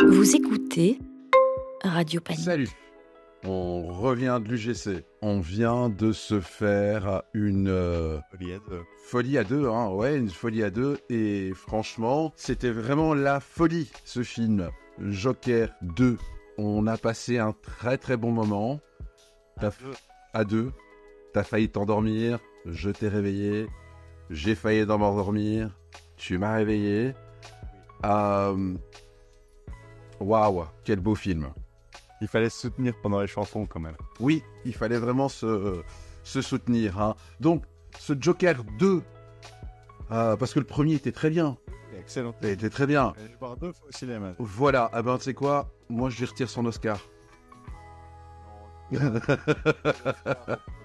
Vous écoutez Radio Panique. Salut, on revient de l'UGC. On vient de se faire une folie à deux, hein, ouais, une folie à deux. Et franchement, c'était vraiment la folie, ce film. Joker 2. On a passé un très très bon moment. À deux. T'as failli t'endormir, je t'ai réveillé. J'ai failli m'endormir, tu m'as réveillé. Waouh, quel beau film. Il fallait se soutenir pendant les chansons quand même. Oui, il fallait vraiment se soutenir. Hein. Donc, ce Joker 2, parce que le premier était très bien. Excellent. Il était très bien. Je vais voir 2 fois au cinéma. Voilà, ah ben tu sais quoi, moi je lui retire son Oscar.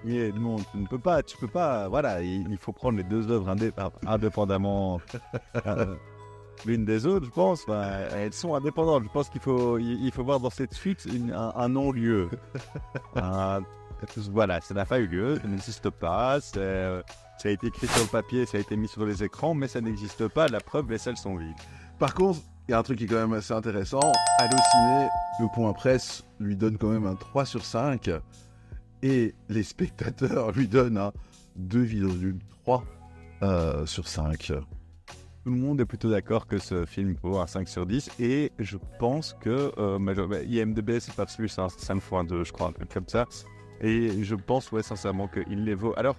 Mais non, tu peux pas, voilà, il faut prendre les deux œuvres indépendamment l'une des autres, je pense. Enfin, elles sont indépendantes. Je pense qu'il faut voir dans cette suite un non-lieu. Voilà, ça n'a pas eu lieu, ça n'existe pas. Ça a été écrit sur le papier, ça a été mis sur les écrans, mais ça n'existe pas. La preuve, les salles sont vides. Par contre, il y a un truc qui est quand même assez intéressant. Allociné, le point presse lui donne quand même un 3 sur 5. Et les spectateurs lui donnent un 2,3 sur 5. Tout le monde est plutôt d'accord que ce film vaut un 5 sur 10. Et je pense que IMDb, c'est pas plus, ça me faut un 2, je crois, un truc comme ça. Et je pense, ouais, sincèrement, qu'il les vaut. Alors,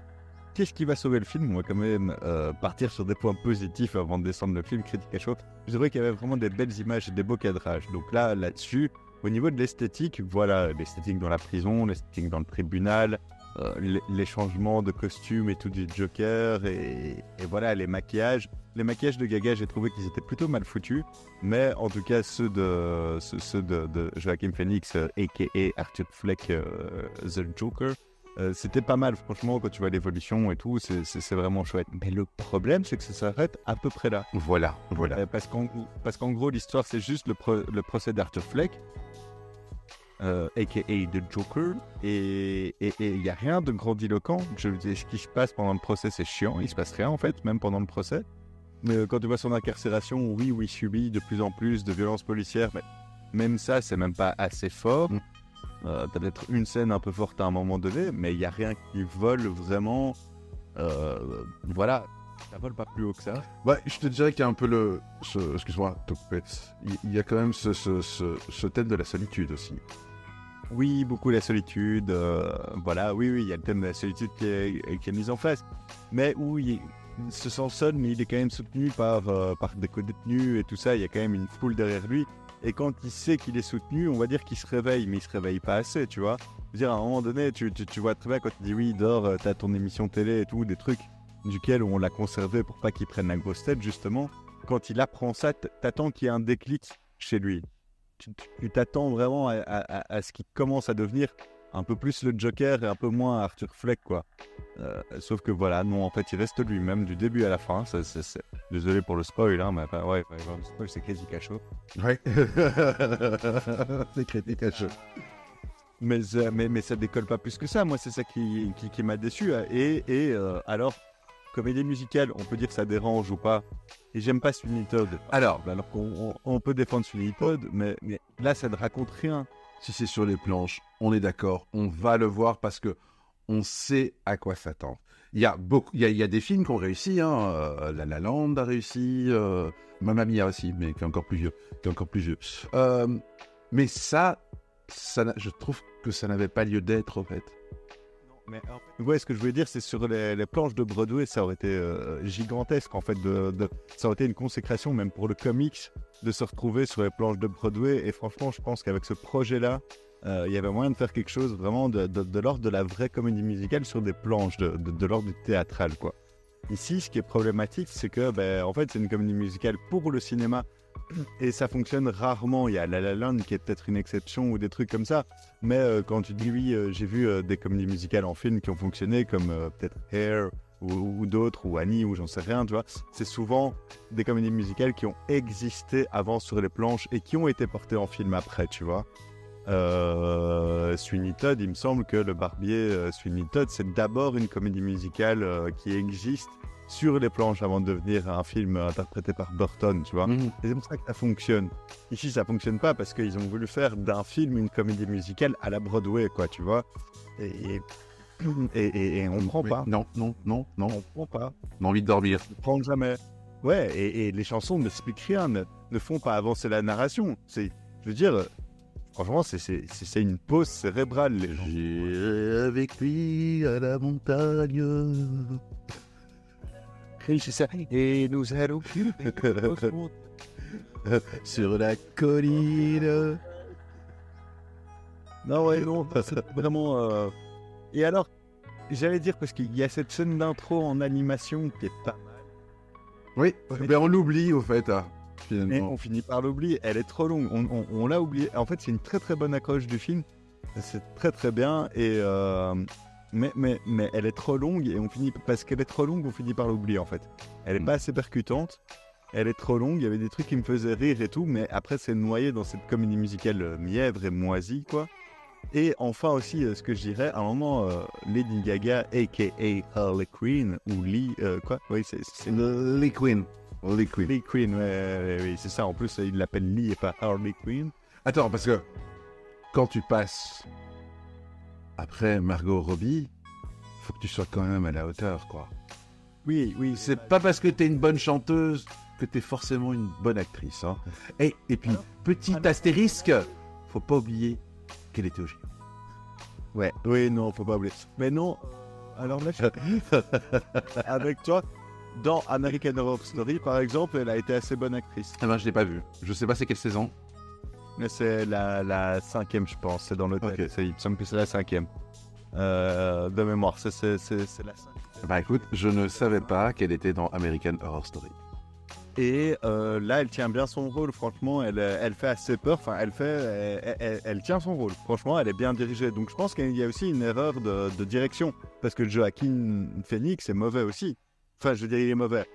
qu'est-ce qui va sauver le film? On va quand même partir sur des points positifs avant de descendre le film, critique à chaud. Je dirais qu'il y avait vraiment des belles images et des beaux cadrages. Donc là-dessus, au niveau de l'esthétique, voilà, l'esthétique dans la prison, l'esthétique dans le tribunal, les changements de costumes et tout du Joker, et voilà, les maquillages. Les maquillages de Gaga, j'ai trouvé qu'ils étaient plutôt mal foutus, mais en tout cas ceux de Joaquin Phoenix, a.k.a. Arthur Fleck, The Joker, c'était pas mal, franchement, quand tu vois l'évolution et tout, c'est vraiment chouette. Mais le problème, c'est que ça s'arrête à peu près là. Voilà. Parce qu'en gros, l'histoire, c'est juste le procès d'Arthur Fleck, a.k.a. The Joker, et il n'y a rien de grandiloquent. Ce qui se passe pendant le procès, c'est chiant, il se passe rien en fait, même pendant le procès. Mais quand tu vois son incarcération, oui, il subit de plus en plus de violences policières, mais même ça, c'est même pas assez fort. T'as peut-être une scène un peu forte à un moment donné, mais il n'y a rien qui vole vraiment. Voilà, ça vole pas plus haut que ça. Ouais, je te dirais qu'il y a un peu excuse-moi, il y a quand même ce thème de la solitude aussi. Oui, beaucoup la solitude, voilà, oui, il y a le thème de la solitude qui est mis en face, mais où il se sent seul, mais il est quand même soutenu par des co-détenus et tout ça, il y a quand même une foule derrière lui, et quand il sait qu'il est soutenu, on va dire qu'il se réveille, mais il se réveille pas assez, tu vois. Je veux dire, à un moment donné, tu vois très bien quand il dit oui, dors, t'as ton émission télé et tout, des trucs duquel on l'a conservé pour pas qu'il prenne la grosse tête, justement. Quand il apprend ça, t'attends qu'il y ait un déclic chez lui. Tu t'attends vraiment à ce qu'il commence à devenir un peu plus le Joker et un peu moins Arthur Fleck, quoi. Sauf que voilà, non, en fait, il reste lui-même du début à la fin. Désolé pour le spoil, hein, mais ouais, le spoil, c'est critique à chaud. Ouais, c'est critique à chaud. Mais ça décolle pas plus que ça. Moi, c'est ça qui m'a déçu. Et alors, comédie musicale, on peut dire que ça dérange ou pas. Et j'aime pas Sweeney Todd. Alors qu'on peut défendre Sweeney Todd, mais là, ça ne raconte rien. Si c'est sur les planches, on est d'accord, on va le voir parce que on sait à quoi s'attendre. Il y a des films qui ont réussi, hein. La La Land a réussi, Mamma Mia aussi, mais qui est encore plus vieux. Mais ça, je trouve que ça n'avait pas lieu d'être en fait. Mais en fait, ouais, ce que je voulais dire, c'est sur les planches de Broadway, ça aurait été gigantesque en fait. Ça aurait été une consécration même pour le comics de se retrouver sur les planches de Broadway. Et franchement, je pense qu'avec ce projet-là, il y avait moyen de faire quelque chose vraiment de l'ordre de la vraie comédie musicale sur des planches, de l'ordre du théâtral, quoi. Ici, ce qui est problématique, c'est que en fait, c'est une comédie musicale pour le cinéma. Et ça fonctionne rarement. Il y a La La Land qui est peut-être une exception ou des trucs comme ça. Mais quand tu dis oui, j'ai vu des comédies musicales en film qui ont fonctionné, comme peut-être Hair ou d'autres, ou Annie, ou j'en sais rien, tu vois. C'est souvent des comédies musicales qui ont existé avant sur les planches et qui ont été portées en film après, tu vois. Sweeney Todd, il me semble que Le Barbier Sweeney Todd, c'est d'abord une comédie musicale qui existe sur les planches avant de devenir un film interprété par Burton, tu vois. Et c'est pour ça que ça fonctionne. Ici, ça fonctionne pas parce qu'ils ont voulu faire d'un film une comédie musicale à la Broadway, quoi, tu vois. Et on prend pas. Non. On prend pas. On a envie de dormir. On prend jamais. Ouais, et les chansons n'expliquent rien, ne font pas avancer la narration. Je veux dire, franchement, c'est une pause cérébrale, les gens. J'irai avec lui à la montagne. C'est ça. Et nous allons sur la colline. Non, ouais, non, c'est vraiment... Et alors, j'allais dire, parce qu'il y a cette scène d'intro en animation qui est pas mal. Oui, mais on l'oublie au fait, finalement. Mais on finit par l'oublier, elle est trop longue, on l'a oublié. En fait, c'est une très très bonne accroche du film, c'est très très bien, et mais elle est trop longue, et parce qu'elle est trop longue, on finit par l'oublier en fait. Elle est pas assez percutante, elle est trop longue, il y avait des trucs qui me faisaient rire et tout, mais après c'est noyé dans cette comédie musicale mièvre et moisie, quoi. Et enfin aussi, ce que je dirais, à un moment, Lady Gaga, a.k.a. Harley Quinn, ou Lee, quoi? Oui, c'est... Lee Quinn. Lee Quinn, oui, c'est ça. En plus, il l'appelle Lee et pas Harley Quinn. Attends, parce que quand tu passes après Margot Robbie, faut que tu sois quand même à la hauteur, quoi. Oui. C'est pas parce que t'es une bonne chanteuse que t'es forcément une bonne actrice, hein. Et puis, petit astérisque, faut pas oublier qu'elle était au géant. Ouais, oui, non, faut pas oublier. Mais non, alors là, avec toi, dans American Horror Story, par exemple, elle a été assez bonne actrice. Eh ben, je l'ai pas vu. Je sais pas c'est quelle saison. Mais c'est la 5e, je pense. C'est dans l'hôtel. Okay. Il me semble que c'est la 5e. De mémoire, c'est la 5e. Bah écoute, je ne savais pas qu'elle était dans American Horror Story. Et là, elle tient bien son rôle, franchement, elle fait assez peur, enfin, elle tient son rôle, franchement, elle est bien dirigée. Donc je pense qu'il y a aussi une erreur de direction, parce que Joaquin Phoenix est mauvais aussi. Enfin, je veux dire, il est mauvais.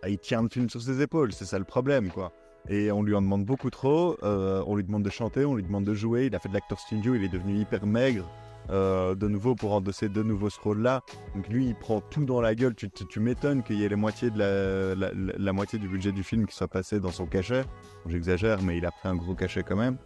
Il tient le film sur ses épaules, c'est ça le problème, quoi. Et on lui en demande beaucoup trop, on lui demande de chanter, on lui demande de jouer, il a fait de l'acteur studio, il est devenu hyper maigre. De nouveau pour endosser de nouveau ce rôle-là. Donc lui, il prend tout dans la gueule. Tu m'étonnes qu'il y ait la moitié du budget du film qui soit passé dans son cachet. J'exagère, mais il a pris un gros cachet quand même.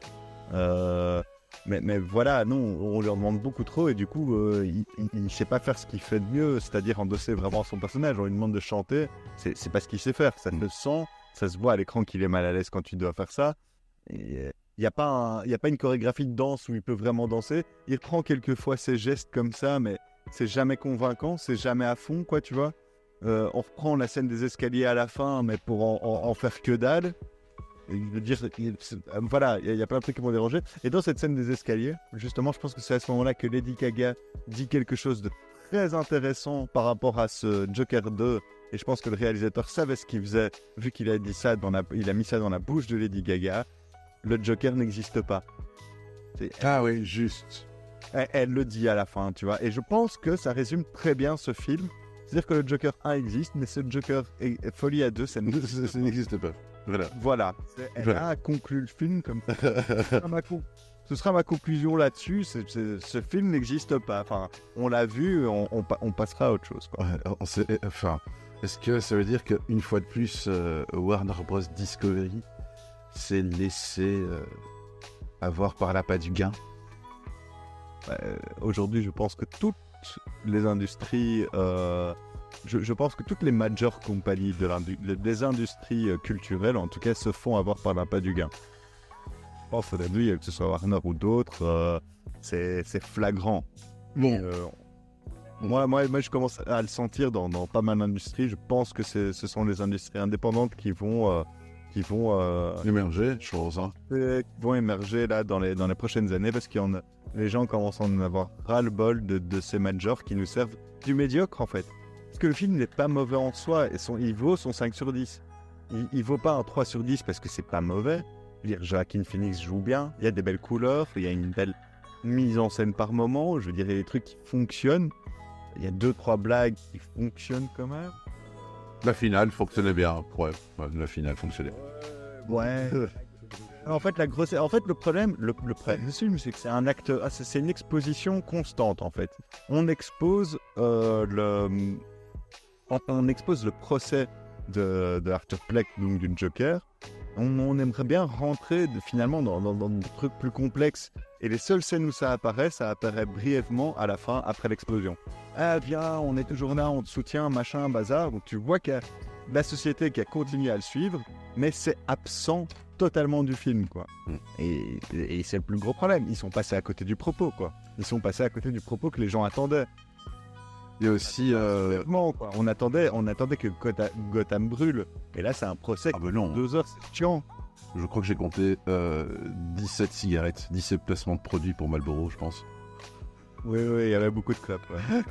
Mais voilà, non, on lui en demande beaucoup trop et du coup, il ne sait pas faire ce qu'il fait de mieux, c'est-à-dire endosser vraiment son personnage. On lui demande de chanter, c'est pas ce qu'il sait faire. Ça se sent, ça se voit à l'écran qu'il est mal à l'aise quand tu dois faire ça. Et il n'y a pas une chorégraphie de danse où il peut vraiment danser. Il reprend quelquefois ses gestes comme ça, mais c'est jamais convaincant, c'est jamais à fond, quoi, tu vois. On reprend la scène des escaliers à la fin, mais pour en faire que dalle. Et je veux dire, voilà, il y a plein de trucs qui m'ont dérangé. Et dans cette scène des escaliers, justement, je pense que c'est à ce moment-là que Lady Gaga dit quelque chose de très intéressant par rapport à ce Joker 2. Et je pense que le réalisateur savait ce qu'il faisait, vu qu'il a dit ça il a mis ça dans la bouche de Lady Gaga. Le Joker n'existe pas. Ah oui, juste. Elle le dit à la fin, tu vois. Et je pense que ça résume très bien ce film. C'est-à-dire que le Joker 1 existe, mais ce Joker Folie à 2, ça n'existe pas. Voilà. Elle a conclu le film comme ça. Ce sera ma conclusion là-dessus. Ce film n'existe pas. Enfin, on l'a vu, on passera à autre chose, quoi. Est-ce que ça veut dire qu'une fois de plus, Warner Bros. Discovery s'est laissé avoir par l'appât du gain? Aujourd'hui, je pense que toutes les industries, je pense que toutes les major compagnies des industries culturelles, en tout cas, se font avoir par l'appât du gain. Je pense aujourd'hui, que ce soit Warner ou d'autres, c'est flagrant. Bon. Moi, je commence à le sentir dans pas mal d'industries. Je pense que ce sont les industries indépendantes qui vont émerger, chose, hein. Vont émerger là dans les prochaines années parce que les gens commencent à en avoir ras-le-bol de ces majors qui nous servent du médiocre en fait. Parce que le film n'est pas mauvais en soi, et il vaut son 5 sur 10. Il vaut pas un 3 sur 10 parce que c'est pas mauvais. Je veux dire, Joaquin Phoenix joue bien, il y a des belles couleurs, il y a une belle mise en scène par moment, je veux dire, il y a des trucs qui fonctionnent. Il y a 2-3 blagues qui fonctionnent quand même. La finale fonctionnait bien. Ouais, la finale fonctionnait. Ouais. En fait, le problème du film, c'est que c'est un acte, c'est une exposition constante en fait. On expose on expose le procès de Arthur Fleck, donc du Joker. On aimerait bien rentrer finalement dans des trucs plus complexes. Et les seules scènes où ça apparaît brièvement à la fin, après l'explosion. Ah viens, on est toujours là, on te soutient, machin, bazar. Donc tu vois qu'il y a la société qui a continué à le suivre, mais c'est absent totalement du film, quoi. Et c'est le plus gros problème. Ils sont passés à côté du propos, quoi. Ils sont passés à côté du propos que les gens attendaient. Il y a aussi... Quoi. On attendait que Gotham brûle. Et là, c'est un procès. Ah ben non. 2 heures, c'est chiant. Je crois que j'ai compté 17 cigarettes, 17 placements de produits pour Marlboro, je pense. Oui, il y avait beaucoup de clopes. Ouais.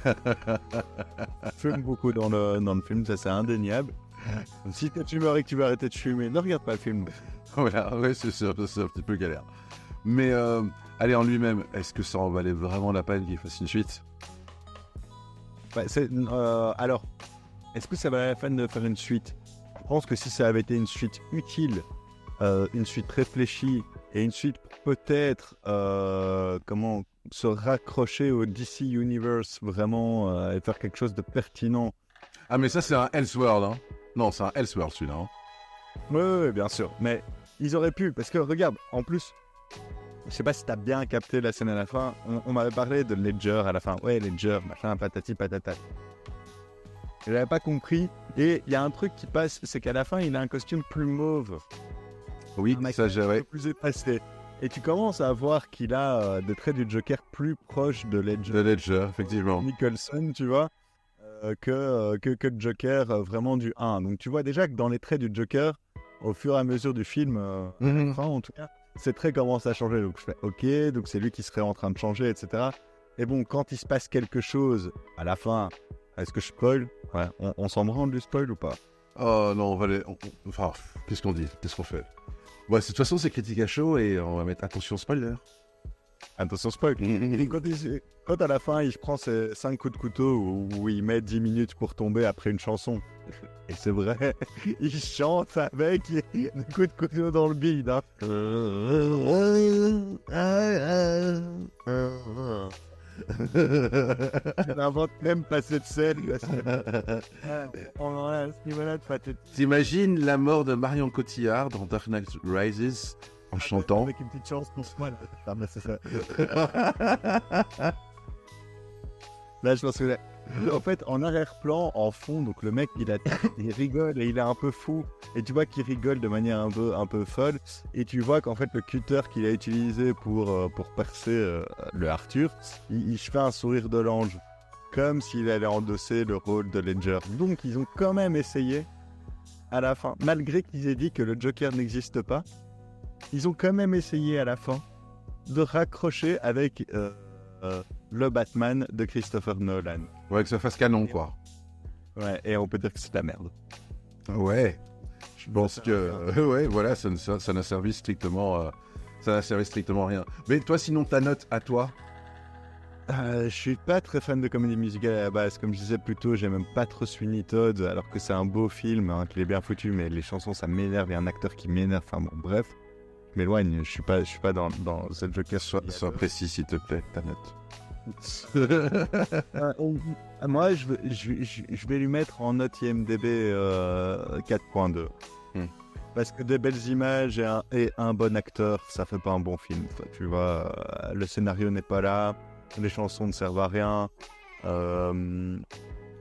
Fume beaucoup dans le film, ça c'est indéniable. Si t'es fumeur et que tu veux arrêter de fumer, ne regarde pas le film. Voilà, ouais, c'est un petit peu galère. Mais allez, en lui-même, est-ce que ça en valait vraiment la peine qu'il fasse une suite ? Alors, est-ce que ça valait la peine de faire une suite ? Je pense que si ça avait été une suite utile, une suite réfléchie et une suite peut-être se raccrocher au DC Universe vraiment et faire quelque chose de pertinent. Ah mais ça c'est un Elseworld, hein ? Non, c'est un Elseworld celui-là. Hein. Oui, bien sûr. Mais ils auraient pu, parce que regarde, en plus, je sais pas si t'as bien capté la scène à la fin, on m'avait parlé de Ledger à la fin. Ouais, Ledger, machin, patati patata. Je l'avais pas compris. Et il y a un truc qui passe, c'est qu'à la fin, il a un costume plus mauve. Oui, ça j'ai... Plus épacé. Et tu commences à voir qu'il a des traits du Joker plus proches de Ledger. De Ledger, effectivement. Nicholson, tu vois, que Joker vraiment du 1. Donc tu vois déjà que dans les traits du Joker, au fur et à mesure du film, enfin, en tout cas, ces traits commencent à changer. Donc je fais ok, donc c'est lui qui serait en train de changer, etc. Et bon, quand il se passe quelque chose à la fin, est-ce que je spoil ? Ouais, on s'en branle du spoil ou pas ? Oh non, on va aller... Enfin, qu'est-ce qu'on dit ? Qu'est-ce qu'on fait ? Ouais, de toute façon, c'est critique à chaud et on va mettre attention spoiler. Attention spoil. Quand à la fin, il prend ses 5 coups de couteau où il met 10 minutes pour tomber après une chanson. Et c'est vrai, il chante avec des coups de couteau dans le bide. Hein. Il n'invente même pas cette scène. On en a à ce niveau-là de pathétique. T'imagines la mort de Marion Cotillard dans Dark Knight Rises en chantant avec une petite chance pour soi. Là, c'est ça. Là, je pense que en fait, en arrière-plan, en fond, donc le mec, il rigole et il est un peu fou. Et tu vois qu'il rigole de manière un peu folle. Et tu vois qu'en fait, le cutter qu'il a utilisé pour percer le Arthur, il fait un sourire de l'ange. Comme s'il allait endosser le rôle de Ledger. Donc, ils ont quand même essayé, à la fin, malgré qu'ils aient dit que le Joker n'existe pas, ils ont quand même essayé à la fin de raccrocher avec le Batman de Christopher Nolan. Ouais, que ça fasse canon, quoi. Ouais, et on peut dire que c'est de la merde. Ouais, je pense que... ouais, voilà, ça n'a servi strictement... ça n'a servi strictement à rien. Mais toi, sinon, ta note à toi ? Je suis pas très fan de comédie musicale à la base. Comme je disais plus tôt, j'aime même pas trop Sweeney Todd, alors que c'est un beau film, hein, qu'il est bien foutu, mais les chansons, ça m'énerve. Il y a un acteur qui m'énerve. Enfin bon, bref. Je m'éloigne, je suis pas dans cette Joker. Sois précis, s'il te plaît, ta note. Moi, je vais lui mettre en note IMDb 4.2. Parce que des belles images et un bon acteur, ça fait pas un bon film. Enfin, tu vois, le scénario n'est pas là, les chansons ne servent à rien.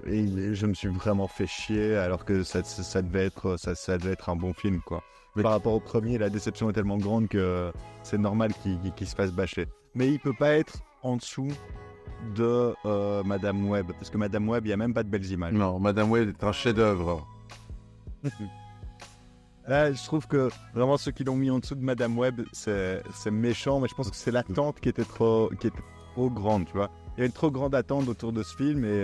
Et je me suis vraiment fait chier alors que ça devait être un bon film, quoi. Mais par rapport au premier, la déception est tellement grande que c'est normal qu'il se fasse bâcher. Mais il peut pas être en dessous de Madame Web, parce que Madame Web, il n'y a même pas de belles images. Non, Madame Web est un chef-d'œuvre. Là, je trouve que vraiment ceux qui l'ont mis en dessous de Madame Web, c'est méchant, mais je pense que c'est l'attente qui était trop grande, tu vois. Il y a une trop grande attente autour de ce film et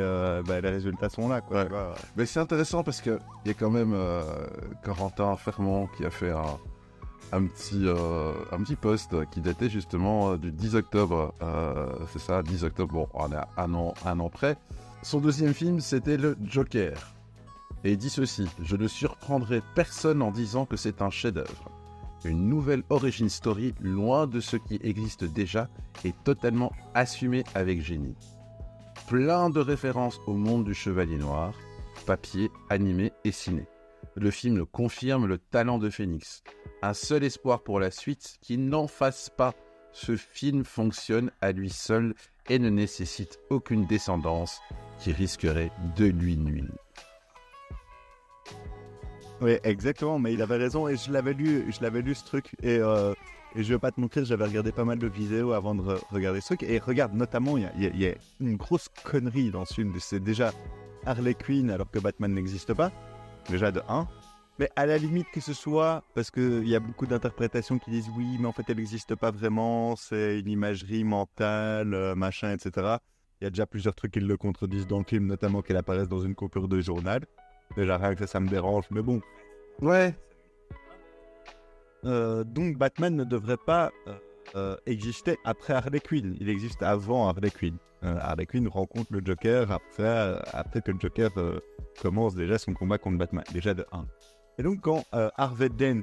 les résultats sont là, quoi. Ouais. Mais c'est intéressant parce qu'il y a quand même Corentin Fermont qui a fait un petit post qui datait justement du 10 octobre. C'est ça, 10 octobre, bon, on est à un an près. Son deuxième film, c'était le Joker. Et il dit ceci: « Je ne surprendrai personne en disant que c'est un chef-d'œuvre. Une nouvelle origin story, loin de ce qui existe déjà, est totalement assumée avec génie. Plein de références au monde du Chevalier Noir, papier, animé et ciné. Le film confirme le talent de Phoenix. Un seul espoir pour la suite, qu'il n'en fasse pas. Ce film fonctionne à lui seul et ne nécessite aucune descendance qui risquerait de lui nuire. Oui, exactement, mais il avait raison et je l'avais lu ce truc et je vais pas te mentir, j'avais regardé pas mal de vidéos avant de regarder ce truc et regarde, notamment, il y a une grosse connerie dans ce film, c'est déjà Harley Quinn alors que Batman n'existe pas, déjà de 1, mais à la limite que ce soit, parce qu'il y a beaucoup d'interprétations qui disent oui, mais en fait elle n'existe pas vraiment, c'est une imagerie mentale, machin, etc. Il y a déjà plusieurs trucs qui le contredisent dans le film, notamment qu'elle apparaisse dans une coupure de journal. Déjà rien que ça me dérange, mais bon. Ouais. Donc Batman ne devrait pas exister après Harley Quinn. Il existe avant Harley Quinn. Harley Quinn rencontre le Joker après que le Joker commence déjà son combat contre Batman, déjà de 1. Et donc quand Harvey Dent,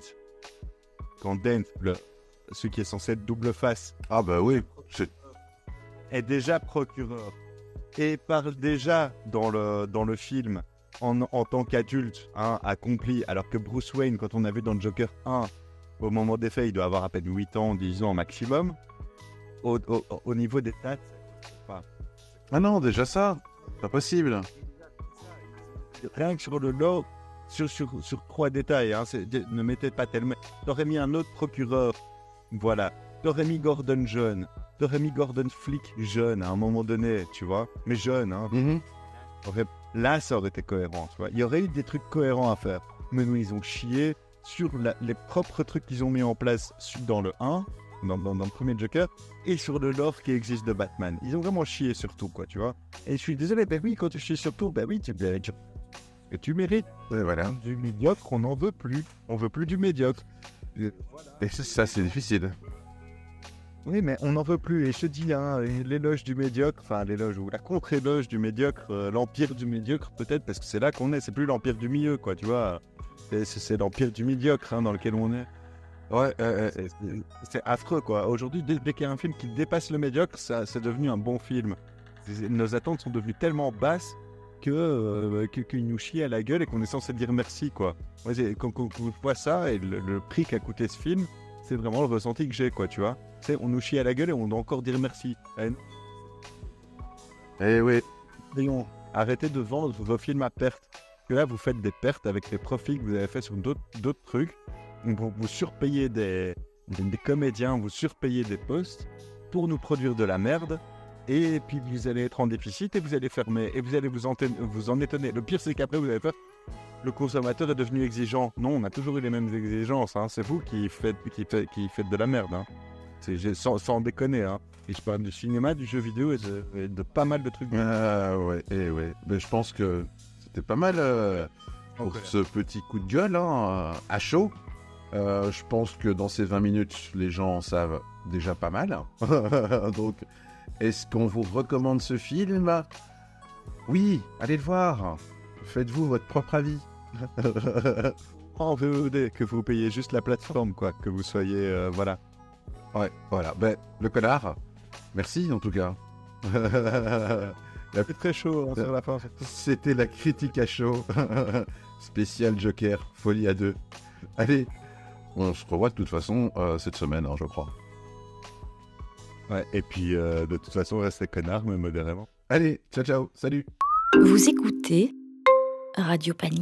celui qui est censé être double face, Ah bah oui, est déjà procureur et parle déjà dans le film en tant qu'adulte, accompli, alors que Bruce Wayne, quand on a vu dans Joker 1, au moment des faits, il doit avoir à peine 8 ans, 10 ans maximum. Au niveau des stats, pas. Ah non, déjà ça, pas possible. Rien que sur le lore, sur 3 détails, ne mettez pas tellement. T'aurais mis un autre procureur, voilà. T'aurais mis Gordon jeune, t'aurais mis Gordon flic jeune à un moment donné, tu vois, mais jeune, Là, ça aurait été cohérent, tu vois. Il y aurait eu des trucs cohérents à faire. Mais nous, ils ont chié sur les propres trucs qu'ils ont mis en place dans le 1, dans le premier Joker, et sur le lore qui existe de Batman. Ils ont vraiment chié sur tout, quoi, tu vois. Et je suis désolé, ben oui, quand tu chies sur tout, ben oui, tu mérites. Et voilà. Du médiocre, on n'en veut plus. On veut plus du médiocre. Et ça, c'est difficile. Oui, mais on n'en veut plus. Et je te dis, l'éloge du médiocre, enfin l'éloge ou la contre-éloge du médiocre, l'empire du médiocre peut-être, parce que c'est là qu'on est. C'est plus l'empire du milieu, quoi, tu vois. C'est l'empire du médiocre dans lequel on est. Ouais, c'est affreux, quoi. Aujourd'hui, dès qu'il y a un film qui dépasse le médiocre, c'est devenu un bon film. Nos attentes sont devenues tellement basses qu'il nous chie à la gueule et qu'on est censé dire merci, quoi. Quand on voit ça et le prix qu'a coûté ce film, c'est vraiment le ressenti que j'ai, quoi, tu vois. On nous chie à la gueule et on doit encore dire merci. Eh oui. Arrêtez de vendre vos films à perte. Parce que là, vous faites des pertes avec les profits que vous avez fait sur d'autres trucs. Vous surpayez des comédiens, vous surpayez des postes pour nous produire de la merde. Et puis vous allez être en déficit et vous allez fermer. Et vous allez vous en étonner. Le pire, c'est qu'après, vous allez faire... Le consommateur est devenu exigeant. Non, on a toujours eu les mêmes exigences. C'est vous qui faites de la merde. Sans déconner. Et je parle du cinéma, du jeu vidéo et de pas mal de trucs. Ouais. Mais je pense que c'était pas mal pour ce petit coup de gueule à chaud. Je pense que dans ces 20 minutes, les gens en savent déjà pas mal. Donc, est-ce qu'on vous recommande ce film ? Oui, allez le voir. Faites-vous votre propre avis. En VOD, que vous payez juste la plateforme, quoi. Que vous soyez... voilà. Ouais, voilà. Ben, le connard, merci en tout cas. Il a fait très chaud sur la fin. C'était la critique à chaud. Spécial Joker, folie à 2. Allez, on se revoit de toute façon cette semaine, je crois. Ouais, et puis de toute façon, restez connards, mais modérément. Allez, ciao, salut. Vous écoutez Radio Panique.